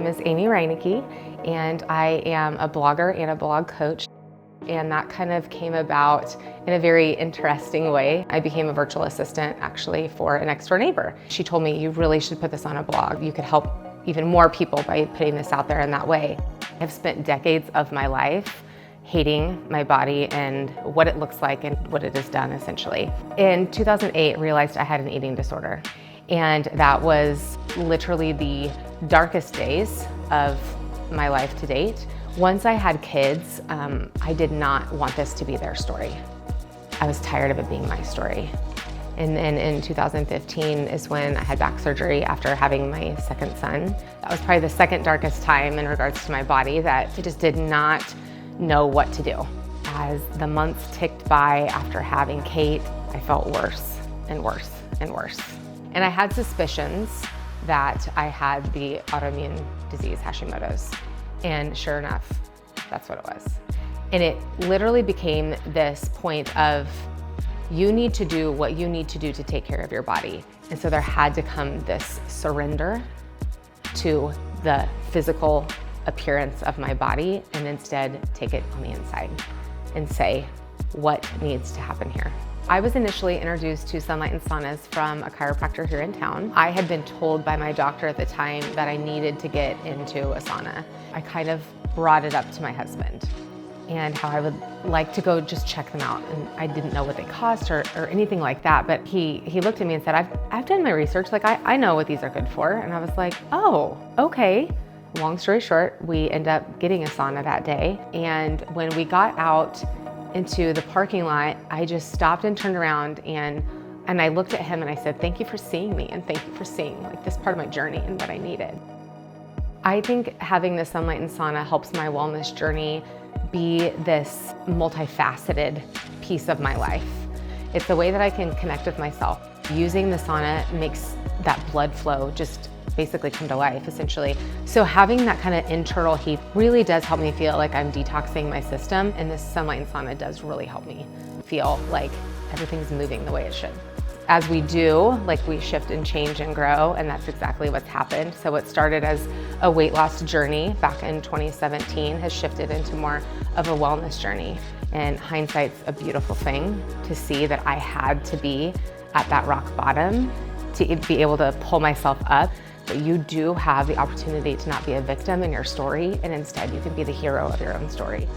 name is Amy Reinecke, and I am a blogger and a blog coach. And that kind of came about in a very interesting way. I became a virtual assistant actually for a next door neighbor. She told me, you really should put this on a blog. You could help even more people by putting this out there in that way. I've spent decades of my life hating my body and what it looks like and what it has done essentially. In 2008, I realized I had an eating disorder. And that was literally the darkest days of my life to date. Once I had kids, I did not want this to be their story. I was tired of it being my story. And then in 2015 is when I had back surgery after having my second son. That was probably the second darkest time in regards to my body, that I just did not know what to do. As the months ticked by after having Kate, I felt worse and worse and worse. And I had suspicions that I had the autoimmune disease, Hashimoto's. And sure enough, that's what it was. And it literally became this point of, you need to do what you need to do to take care of your body. And so there had to come this surrender to the physical appearance of my body and instead take it on the inside and say, what needs to happen here? I was initially introduced to sunlight and saunas from a chiropractor here in town. I had been told by my doctor at the time that I needed to get into a sauna. I kind of brought it up to my husband and how I would like to go just check them out. And I didn't know what they cost or anything like that, but he looked at me and said, I've done my research, like I know what these are good for. And I was like, oh, okay. Long story short, we ended up getting a sauna that day. And when we got out into the parking lot, I just stopped and turned around and I looked at him and I said, thank you for seeing me and thank you for seeing like this part of my journey and what I needed. I think having the sunlight and sauna helps my wellness journey be this multifaceted piece of my life. It's the way that I can connect with myself. Using the sauna makes that blood flow just basically come to life, essentially. So having that kind of internal heat really does help me feel like I'm detoxing my system, and this sunlight and sauna does really help me feel like everything's moving the way it should. As we do, like we shift and change and grow, and that's exactly what's happened. So what started as a weight loss journey back in 2017 has shifted into more of a wellness journey. And hindsight's a beautiful thing to see that I had to be at that rock bottom to be able to pull myself up. But you do have the opportunity to not be a victim in your story, and instead you can be the hero of your own story.